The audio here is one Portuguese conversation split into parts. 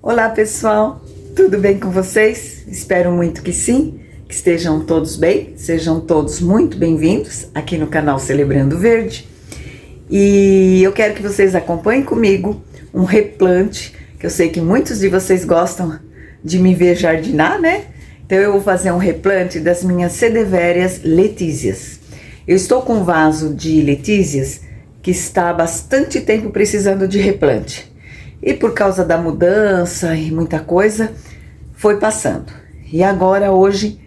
Olá pessoal, tudo bem com vocês? Espero muito que sim, que estejam todos bem, sejam todos muito bem-vindos aqui no canal Celebrando Verde. E eu quero que vocês acompanhem comigo um replante, que eu sei que muitos de vocês gostam de me ver jardinar, né? Então eu vou fazer um replante das minhas sedevérias letícias. Eu estou com um vaso de letícias que está há bastante tempo precisando de replante. E por causa da mudança e muita coisa, foi passando. E agora, hoje,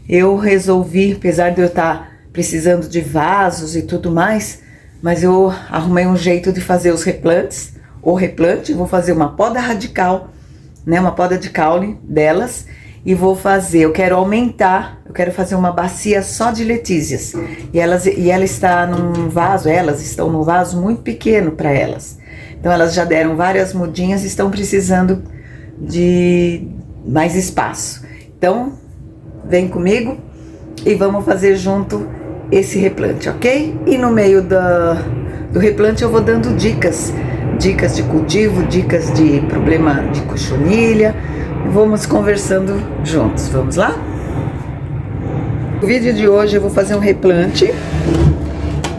eu resolvi, apesar de eu estar precisando de vasos e tudo mais, mas eu arrumei um jeito de fazer os replantes, o replante, vou fazer uma poda radical, né, uma poda de caule delas, e vou fazer, eu quero aumentar, eu quero fazer uma bacia só de letícias. E ela está num vaso, elas estão num vaso muito pequeno para elas. Então elas já deram várias mudinhas e estão precisando de mais espaço. Então, vem comigo e vamos fazer junto esse replante, ok? E no meio do replante eu vou dando dicas de cultivo, dicas de problema de cochonilha. Vamos conversando juntos, vamos lá? No vídeo de hoje eu vou fazer um replante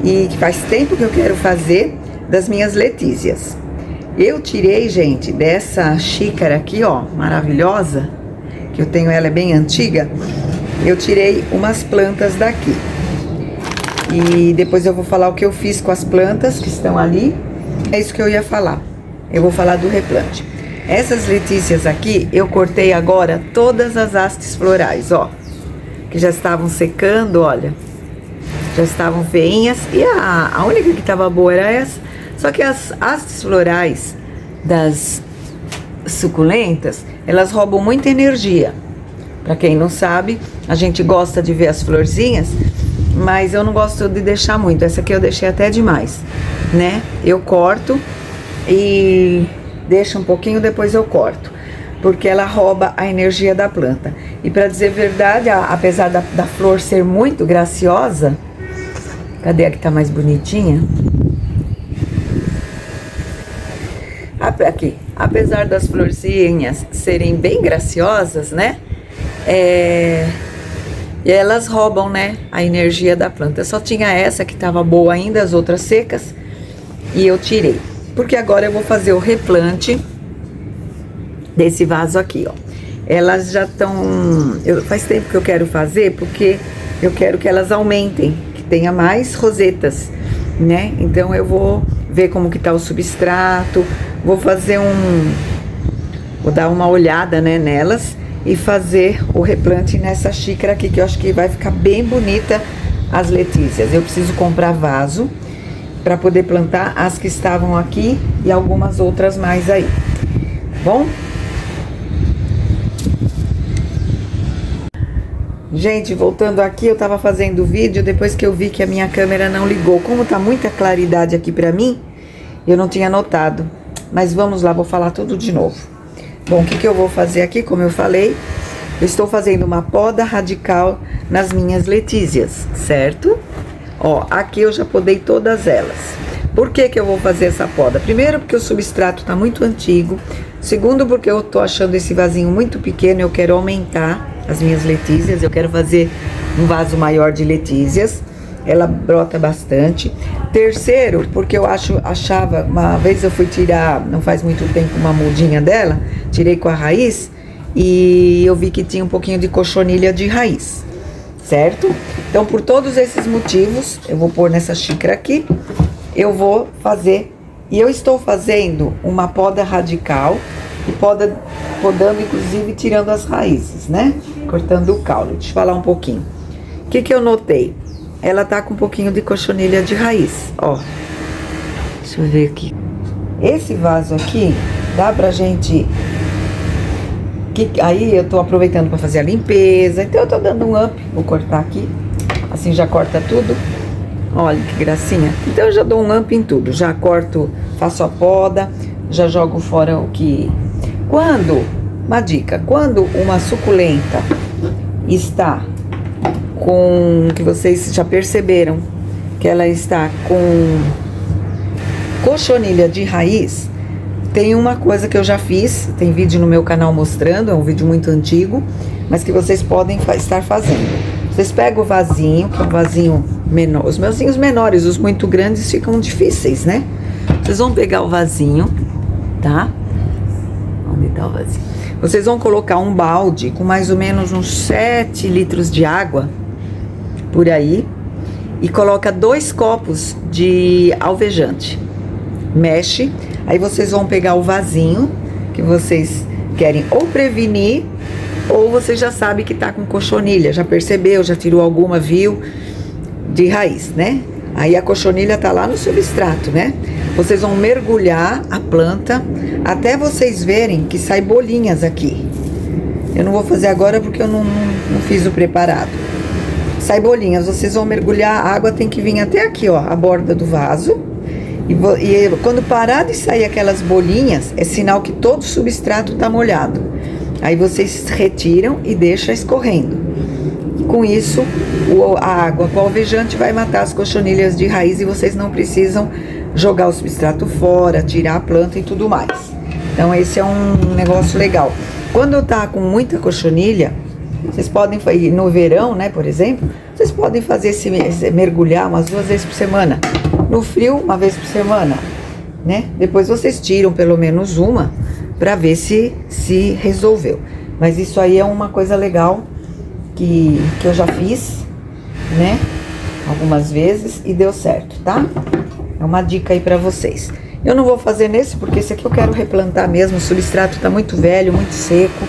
e que faz tempo que eu quero fazer, das minhas letícias. Eu tirei, gente, dessa xícara aqui, ó, maravilhosa, que eu tenho, ela é bem antiga. Eu tirei umas plantas daqui. E depois eu vou falar o que eu fiz com as plantas que estão ali. É isso que eu ia falar. Eu vou falar do replante. Essas letícias aqui, eu cortei agora todas as hastes florais, ó, que já estavam secando, olha. Já estavam feinhas. E a única que estava boa era essa. Só que as hastes florais das suculentas, elas roubam muita energia. Para quem não sabe, a gente gosta de ver as florzinhas, mas eu não gosto de deixar muito. Essa aqui eu deixei até demais, né? Eu corto e deixo um pouquinho, depois eu corto, porque ela rouba a energia da planta. E para dizer a verdade, apesar da flor ser muito graciosa, cadê a que tá mais bonitinha? Aqui, apesar das florzinhas serem bem graciosas, né? E elas roubam, né, a energia da planta. Só tinha essa que tava boa ainda, as outras secas, e eu tirei. Porque agora eu vou fazer o replante desse vaso aqui, ó. Elas já estão... Faz tempo que eu quero fazer, porque eu quero que elas aumentem, que tenha mais rosetas, né? Então eu vou ver como que tá o substrato, vou fazer vou dar uma olhada, né, nelas e fazer o replante nessa xícara aqui, que eu acho que vai ficar bem bonita as letícias. Eu preciso comprar vaso para poder plantar as que estavam aqui e algumas outras mais aí. Bom? Gente, voltando aqui, eu tava fazendo o vídeo depois que eu vi que a minha câmera não ligou. Como tá muita claridade aqui pra mim, eu não tinha notado. Mas vamos lá, vou falar tudo de novo. Bom, o que eu vou fazer aqui, como eu falei, eu estou fazendo uma poda radical nas minhas letícias, certo? Ó, aqui eu já podei todas elas. Por que eu vou fazer essa poda? Primeiro, porque o substrato tá muito antigo. Segundo, porque eu tô achando esse vasinho muito pequeno, eu quero aumentar as minhas letícias, eu quero fazer um vaso maior de letícias, ela brota bastante. Terceiro, porque eu achava, uma vez eu fui tirar, não faz muito tempo, uma mudinha dela, tirei com a raiz, e eu vi que tinha um pouquinho de cochonilha de raiz, certo? Então, por todos esses motivos, eu vou pôr nessa xícara aqui, eu vou fazer, e eu estou fazendo uma poda radical, e podando, inclusive, tirando as raízes, né? Cortando o caule. Deixa eu falar um pouquinho. O que eu notei? Ela tá com um pouquinho de cochonilha de raiz, ó. Deixa eu ver aqui. Esse vaso aqui, dá pra gente... Aí eu tô aproveitando pra fazer a limpeza, então eu tô dando um up. Vou cortar aqui, assim já corta tudo. Olha que gracinha. Então eu já dou um up em tudo. Já corto, faço a poda, já jogo fora o que... Uma dica, quando uma suculenta está com, que vocês já perceberam, que ela está com cochonilha de raiz, tem uma coisa que eu já fiz, tem vídeo no meu canal mostrando, é um vídeo muito antigo, mas que vocês podem estar fazendo. Vocês pegam o vasinho, que é um vasinho menor, os vasinhos menores, os muito grandes ficam difíceis, né? Vocês vão pegar o vasinho, tá? Onde tá o vasinho? Vocês vão colocar um balde com mais ou menos uns 7 litros de água, por aí, e coloca 2 copos de alvejante. Mexe, aí vocês vão pegar o vasinho que vocês querem ou prevenir, ou você já sabe que tá com cochonilha, já percebeu, já tirou alguma, viu, de raiz, né? Aí a cochonilha tá lá no substrato, né? Vocês vão mergulhar a planta até vocês verem que sai bolinhas aqui. Eu não vou fazer agora porque eu não fiz o preparado. Sai bolinhas, vocês vão mergulhar, a água tem que vir até aqui, ó, a borda do vaso. E quando parar de sair aquelas bolinhas, é sinal que todo o substrato tá molhado. Aí vocês retiram e deixam escorrendo. Com isso, a água com o alvejante vai matar as cochonilhas de raiz e vocês não precisam jogar o substrato fora, tirar a planta e tudo mais. Então esse é um negócio legal. Quando tá com muita cochonilha, vocês podem, no verão, né, por exemplo, vocês podem fazer esse mergulhar umas 2 vezes por semana. No frio, 1 vez por semana, né? Depois vocês tiram pelo menos uma para ver se resolveu. Mas isso aí é uma coisa legal que eu já fiz, né? Algumas vezes e deu certo, tá? É uma dica aí para vocês. Eu não vou fazer nesse porque esse aqui eu quero replantar mesmo. O substrato tá muito velho, muito seco,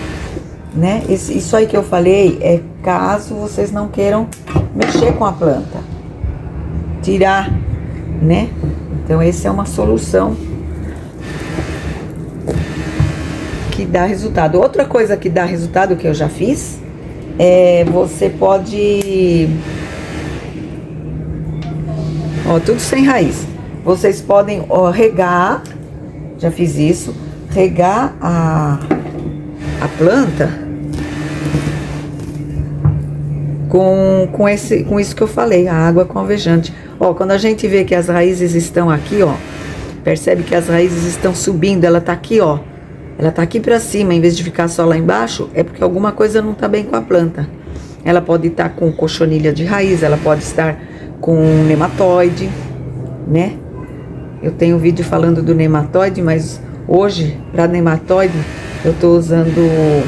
né? Isso aí que eu falei é caso vocês não queiram mexer com a planta, tirar, né? Então essa é uma solução que dá resultado. Outra coisa que dá resultado que eu já fiz é você pode, ó, tudo sem raiz. Vocês podem, ó, regar, já fiz isso, regar a planta com isso que eu falei, a água com alvejante. Ó, quando a gente vê que as raízes estão aqui, ó, percebe que as raízes estão subindo, ela tá aqui, ó, ela tá aqui pra cima, em vez de ficar só lá embaixo, é porque alguma coisa não tá bem com a planta. Ela pode estar com cochonilha de raiz, ela pode estar com nematóide, né? Eu tenho um vídeo falando do nematóide, mas hoje, pra nematóide, eu tô usando,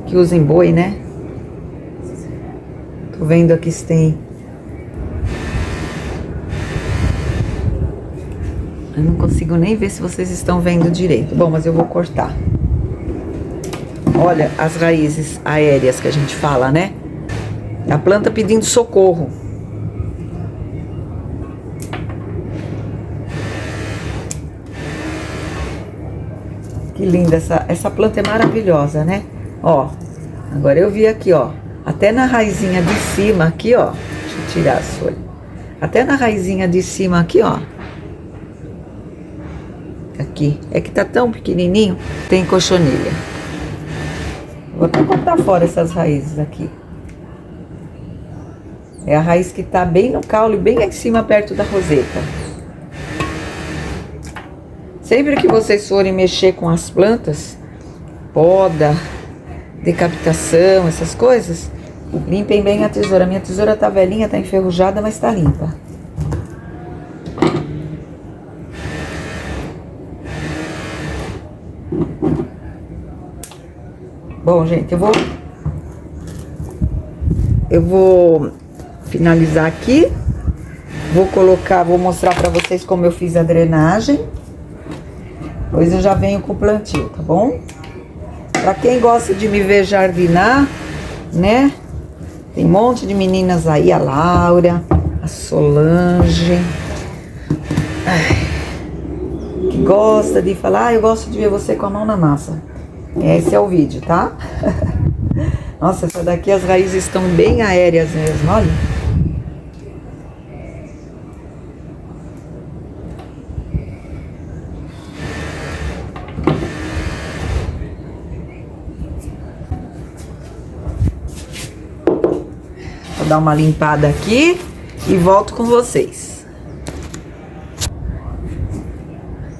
que usa em boi, né? Tô vendo aqui se tem. Eu não consigo nem ver se vocês estão vendo direito. Bom, mas eu vou cortar. Olha as raízes aéreas que a gente fala, né? A planta pedindo socorro. Que linda essa planta, é maravilhosa, né? Ó, agora eu vi aqui, ó, até na raizinha de cima aqui, ó. Deixa eu tirar as folhas. Até na raizinha de cima aqui, ó. Aqui, é que tá tão pequenininho, tem cochonilha. Vou até cortar fora essas raízes aqui. É a raiz que tá bem no caule, bem lá em cima, perto da roseta. Sempre que vocês forem mexer com as plantas, poda, decapitação, essas coisas, limpem bem a tesoura. Minha tesoura tá velhinha, tá enferrujada, mas tá limpa. Bom, gente, eu vou finalizar aqui. Vou mostrar pra vocês como eu fiz a drenagem. Depois eu já venho com o plantio, tá bom? Pra quem gosta de me ver jardinar, né? Tem um monte de meninas aí, a Laura, a Solange, que gosta de falar, eu gosto de ver você com a mão na massa. Esse é o vídeo, tá? Nossa, essa daqui as raízes estão bem aéreas mesmo, olha. Vou dar uma limpada aqui e volto com vocês.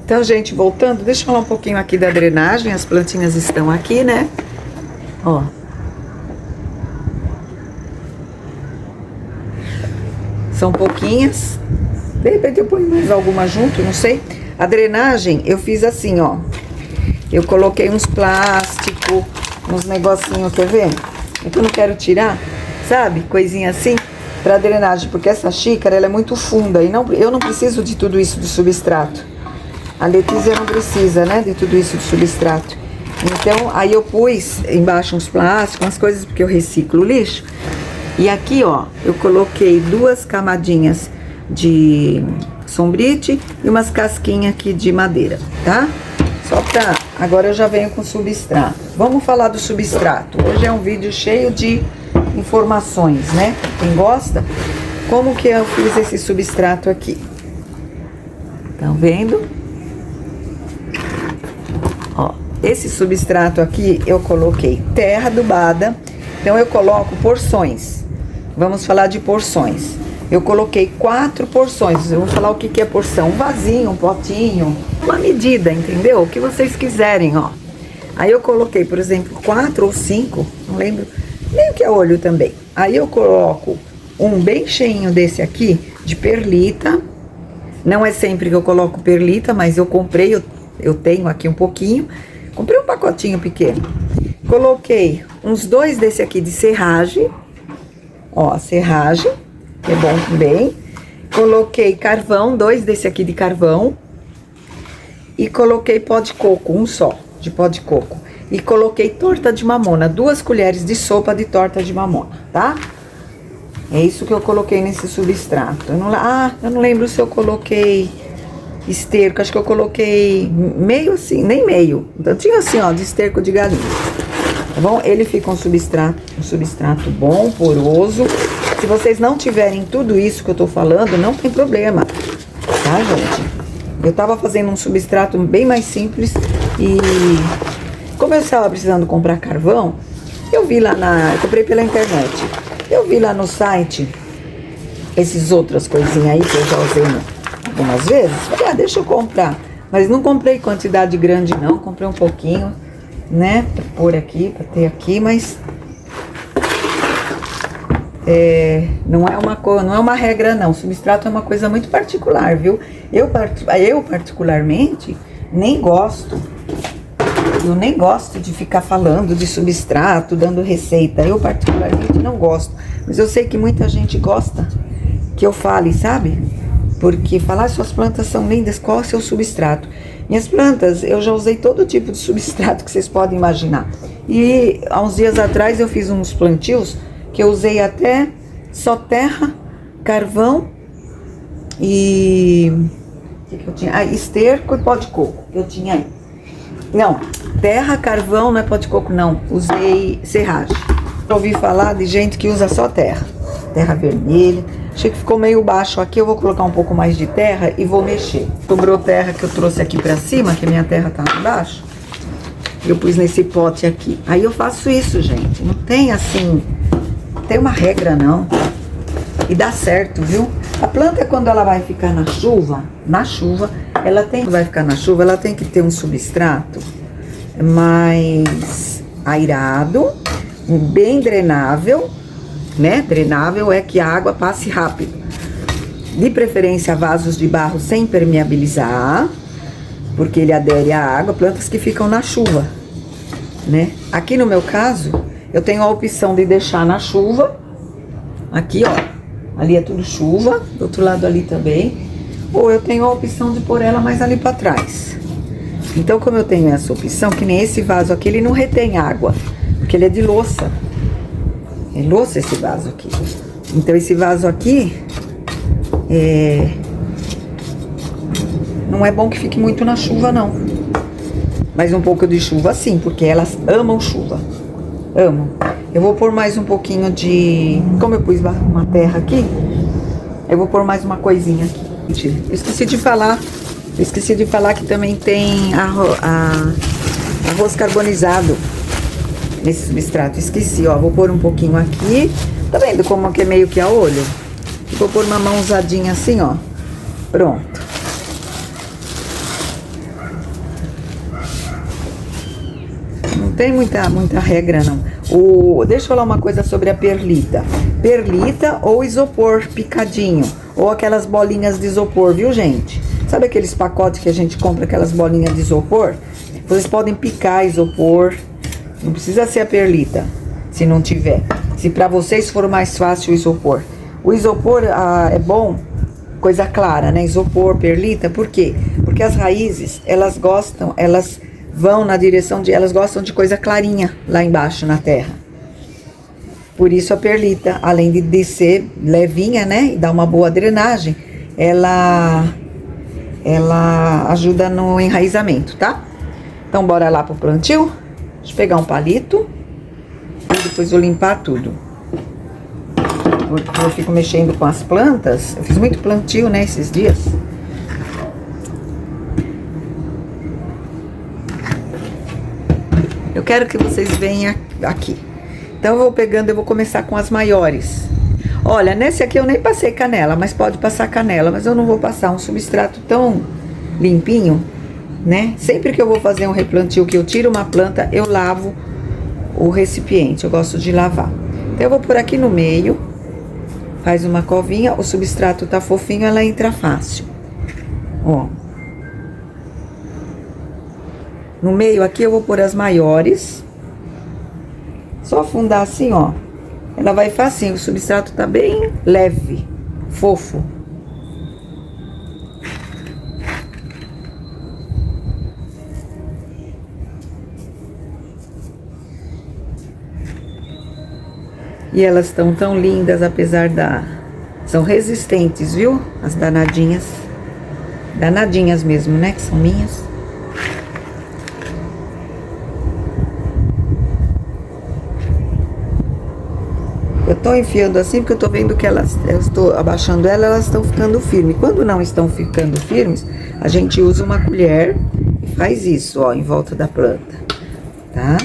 Então, gente, voltando, deixa eu falar um pouquinho aqui da drenagem. As plantinhas estão aqui, né? Ó. São pouquinhas. De repente eu ponho mais alguma junto, não sei. A drenagem eu fiz assim, ó. Eu coloquei uns plásticos, uns negocinhos, quer ver? É que eu não quero tirar, sabe? Coisinha assim, pra drenagem. Porque essa xícara, ela é muito funda. E eu não preciso de tudo isso de substrato. A Letícia não precisa, né? De tudo isso de substrato. Então, aí eu pus embaixo uns plásticos, umas coisas, porque eu reciclo o lixo. E aqui, ó, eu coloquei 2 camadinhas de sombrite e umas casquinhas aqui de madeira, tá? Só pra... Agora eu já venho com substrato. Vamos falar do substrato. Hoje é um vídeo cheio de informações, né? Quem gosta, como que eu fiz esse substrato aqui? Estão vendo? Ó, esse substrato aqui eu coloquei terra adubada. Então eu coloco porções. Vamos falar de porções. Eu coloquei 4 porções. Eu vou falar o que que é porção. Um vasinho, um potinho, uma medida, entendeu? O que vocês quiserem, ó. Aí eu coloquei, por exemplo, 4 ou 5, não lembro, nem o que é olho também. Aí eu coloco um bem cheinho desse aqui, de perlita. Não é sempre que eu coloco perlita, mas eu comprei, eu tenho aqui um pouquinho. Comprei um pacotinho pequeno. Coloquei uns 2 desse aqui de serragem. Ó, serragem, que é bom também. Coloquei carvão, 2 desse aqui de carvão. E coloquei pó de coco, um só, de pó de coco. E coloquei torta de mamona, 2 colheres de sopa de torta de mamona, tá? É isso que eu coloquei nesse substrato. Eu não lembro se eu coloquei esterco, acho que eu coloquei meio assim, nem meio. Então tinha assim, ó, de esterco de galinha. Tá bom? Ele fica um substrato bom, poroso. Se vocês não tiverem tudo isso que eu tô falando, não tem problema, tá, gente? Eu tava fazendo um substrato bem mais simples e como eu estava precisando comprar carvão, eu vi lá eu comprei pela internet. Eu vi lá no site esses outras coisinhas aí que eu já usei algumas vezes. Falei, deixa eu comprar. Mas não comprei quantidade grande não, comprei um pouquinho, né, pra pôr aqui, pra ter aqui, mas não é uma regra não. Substrato é uma coisa muito particular, viu? Eu particularmente nem gosto. Eu nem gosto de ficar falando de substrato, dando receita. Eu particularmente não gosto. Mas eu sei que muita gente gosta que eu fale, sabe? Porque falar suas plantas são lindas, qual é o seu substrato? Minhas plantas, eu já usei todo tipo de substrato que vocês podem imaginar. E há uns dias atrás eu fiz uns plantios que eu usei até só terra, carvão e... o que eu tinha? Esterco e pó de coco. Eu tinha aí. Não, terra, carvão, não é pó de coco não. Usei serragem. Eu ouvi falar de gente que usa só terra. Terra vermelha. Achei que ficou meio baixo aqui, eu vou colocar um pouco mais de terra e vou mexer. Sobrou terra que eu trouxe aqui pra cima, que a minha terra tá embaixo. Eu pus nesse pote aqui. Aí eu faço isso, gente. Não tem assim... Não tem uma regra, não. E dá certo, viu? A planta, quando ela vai ficar na chuva, ela tem que ter um substrato mais airado, bem drenável, né? Drenável é que a água passe rápido. De preferência, vasos de barro sem permeabilizar, porque ele adere à água, plantas que ficam na chuva, né? Aqui no meu caso, eu tenho a opção de deixar na chuva, aqui ó, ali é tudo chuva, do outro lado ali também, ou eu tenho a opção de pôr ela mais ali pra trás. Então, como eu tenho essa opção, que nem esse vaso aqui, ele não retém água, porque ele é de louça. É louça esse vaso aqui. Então, esse vaso aqui, não é bom que fique muito na chuva, não. Mas um pouco de chuva, sim, porque elas amam chuva. Amam. Eu vou pôr mais um pouquinho de... Como eu pus uma terra aqui, eu vou pôr mais uma coisinha aqui. Eu esqueci de falar que também tem arroz carbonizado nesse substrato. Esqueci, ó. Vou pôr um pouquinho aqui. Tá vendo como que é meio que a olho? Vou pôr uma mãozadinha assim, ó. Pronto. tem muita regra, não. Deixa eu falar uma coisa sobre a perlita. Perlita ou isopor picadinho, ou aquelas bolinhas de isopor, viu, gente? Sabe aqueles pacotes que a gente compra, aquelas bolinhas de isopor? Vocês podem picar isopor, não precisa ser a perlita, se não tiver. Se pra vocês for mais fácil o isopor. O isopor é bom, coisa clara, né? Isopor, perlita, por quê? Porque as raízes, elas vão na direção elas gostam de coisa clarinha lá embaixo na terra. Por isso a perlita, além de descer levinha, né, e dar uma boa drenagem, ela ajuda no enraizamento, tá? Então bora lá pro plantio. Deixa eu pegar um palito e depois vou limpar tudo. Porque eu fico mexendo com as plantas. Eu fiz muito plantio, né, esses dias. Eu quero que vocês venham aqui. Então eu vou começar com as maiores. Olha, nesse aqui eu nem passei canela, mas pode passar canela. Mas eu não vou passar um substrato tão limpinho, né? Sempre que eu vou fazer um replantio, que eu tiro uma planta, eu lavo o recipiente. Eu gosto de lavar. Então eu vou por aqui no meio. Faz uma covinha, o substrato tá fofinho, ela entra fácil. Ó. No meio aqui eu vou pôr as maiores. Só afundar assim, ó. Ela vai facinho, o substrato tá bem leve, fofo. E elas estão tão lindas, apesar são resistentes, viu? As danadinhas. Danadinhas mesmo, né? Que são minhas. Eu tô enfiando assim porque eu tô vendo que eu estou abaixando elas estão ficando firmes. Quando não estão ficando firmes, a gente usa uma colher e faz isso, ó, em volta da planta, tá?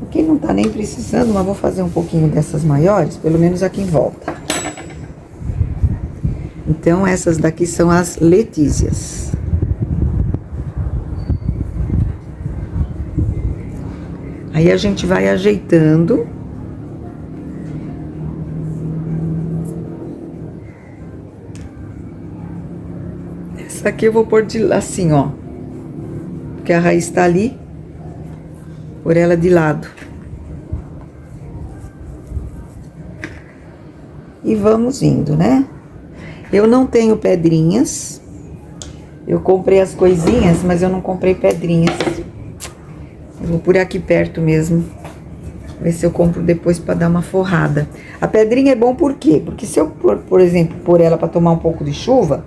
Aqui não tá nem precisando, mas vou fazer um pouquinho dessas maiores, pelo menos aqui em volta. Então, essas daqui são as letícias. Aí a gente vai ajeitando. Essa aqui eu vou pôr assim, ó. Porque a raiz tá ali. Por ela de lado. E vamos indo, né? Eu não tenho pedrinhas. Eu comprei as coisinhas, mas eu não comprei pedrinhas. Eu vou por aqui perto mesmo. Ver se eu compro depois pra dar uma forrada. A pedrinha é bom por quê? Porque se eu, por exemplo, pôr ela pra tomar um pouco de chuva,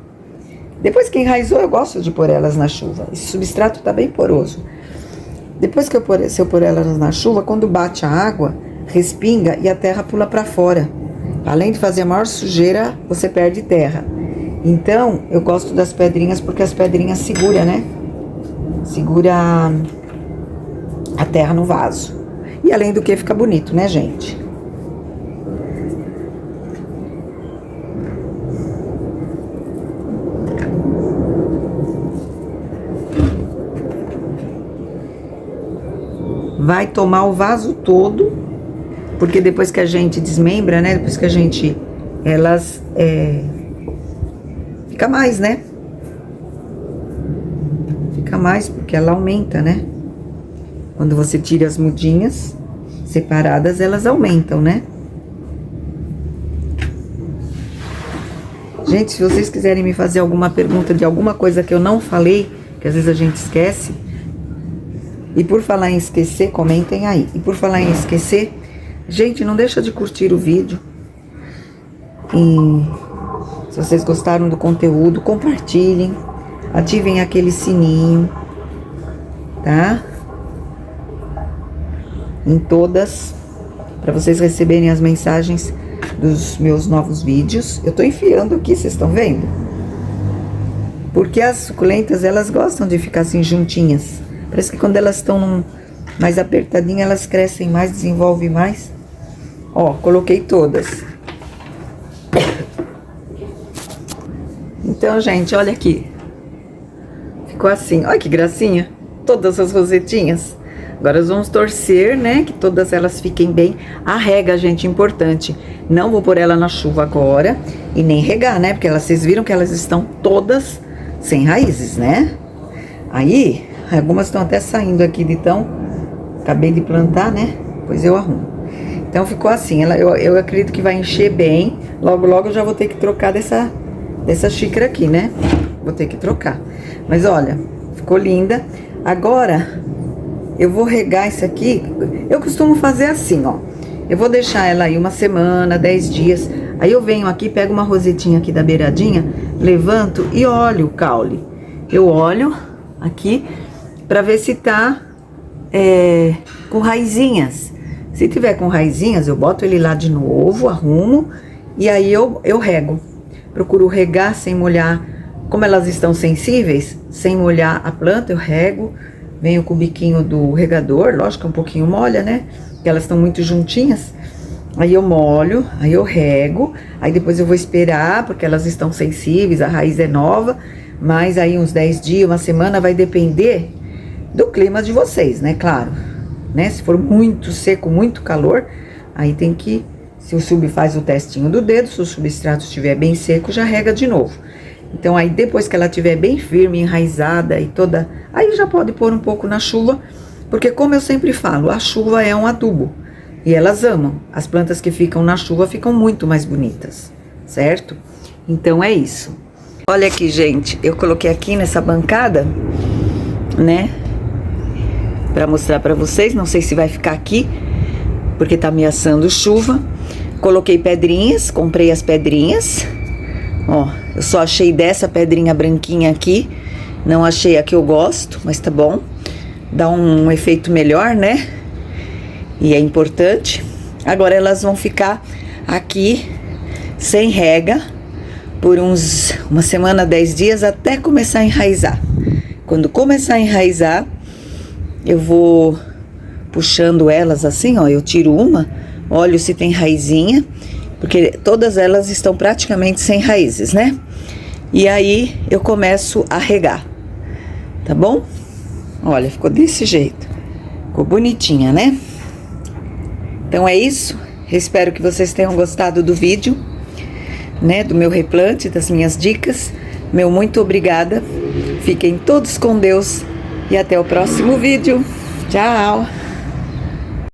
depois que enraizou, eu gosto de pôr elas na chuva. Esse substrato tá bem poroso. Depois que se eu pôr elas na chuva, quando bate a água, respinga e a terra pula pra fora. Além de fazer a maior sujeira, você perde terra. Então, eu gosto das pedrinhas porque as pedrinhas seguram, né? Segura a terra no vaso. E além do que, fica bonito, né, gente? Vai tomar o vaso todo, porque depois que a gente desmembra, né? Depois que a gente... Elas... Fica mais, né? Fica mais, porque ela aumenta, né? Quando você tira as mudinhas separadas, elas aumentam, né? Gente, se vocês quiserem me fazer alguma pergunta de alguma coisa que eu não falei, que às vezes a gente esquece... E por falar em esquecer, comentem aí. E por falar em esquecer, gente, não deixa de curtir o vídeo. E se vocês gostaram do conteúdo, compartilhem. Ativem aquele sininho, tá? Em todas, para vocês receberem as mensagens dos meus novos vídeos. Eu tô enfiando aqui, vocês estão vendo? Porque as suculentas, elas gostam de ficar assim juntinhas. Parece que quando elas estão mais apertadinhas, elas crescem mais, desenvolvem mais. Ó, coloquei todas. Então, gente, olha aqui. Ficou assim. Olha que gracinha. todas as rosetinhas. Agora nós vamos torcer, né, que todas elas fiquem bem. A rega, gente, importante. Não vou pôr ela na chuva agora e nem regar, né, porque vocês viram que elas estão todas sem raízes, né? Aí, algumas estão até saindo aqui de tão... Acabei de plantar, né? Pois eu arrumo. Então ficou assim, eu acredito que vai encher bem. Logo, logo eu já vou ter que trocar dessa xícara aqui, né? Vou ter que trocar. Mas olha, ficou linda. Agora, eu vou regar isso aqui. Eu costumo fazer assim, ó. Eu vou deixar ela aí uma semana, 10 dias. Aí eu venho aqui, pego uma rosetinha aqui da beiradinha, levanto e olho o caule. Eu olho aqui pra ver se tá com raizinhas. Se tiver com raizinhas, eu boto ele lá de novo, arrumo e aí eu rego. Procuro regar sem molhar. Como elas estão sensíveis, sem molhar a planta, eu rego. Venho com o biquinho do regador, lógico que um pouquinho molha, né? Porque elas estão muito juntinhas. Aí eu molho, aí eu rego. Aí depois eu vou esperar, porque elas estão sensíveis, a raiz é nova. Mas aí uns 10 dias, uma semana, vai depender do clima de vocês, né? Claro, né? Se for muito seco, muito calor, aí tem que... Se o sub faz o testinho do dedo, se o substrato estiver bem seco, já rega de novo. Então aí depois que ela estiver bem firme, enraizada e toda... Aí já pode pôr um pouco na chuva, porque como eu sempre falo, a chuva é um adubo. E elas amam. As plantas que ficam na chuva ficam muito mais bonitas, certo? Então é isso. Olha aqui, gente, eu coloquei aqui nessa bancada, né? Pra mostrar pra vocês, não sei se vai ficar aqui, porque tá ameaçando chuva. Coloquei pedrinhas, comprei as pedrinhas. Ó, eu só achei dessa pedrinha branquinha aqui. Não achei a que eu gosto, mas tá bom. Dá um efeito melhor, né? E é importante. Agora elas vão ficar aqui sem rega por uma semana, 10 dias, até começar a enraizar. Quando começar a enraizar, eu vou puxando elas assim, ó. Eu tiro uma, olho se tem raizinha, porque todas elas estão praticamente sem raízes, né? E aí eu começo a regar, tá bom? Olha, ficou desse jeito. Ficou bonitinha, né? Então é isso. Espero que vocês tenham gostado do vídeo, né? Do meu replante, das minhas dicas. Meu muito obrigada. Fiquem todos com Deus e até o próximo vídeo. Tchau!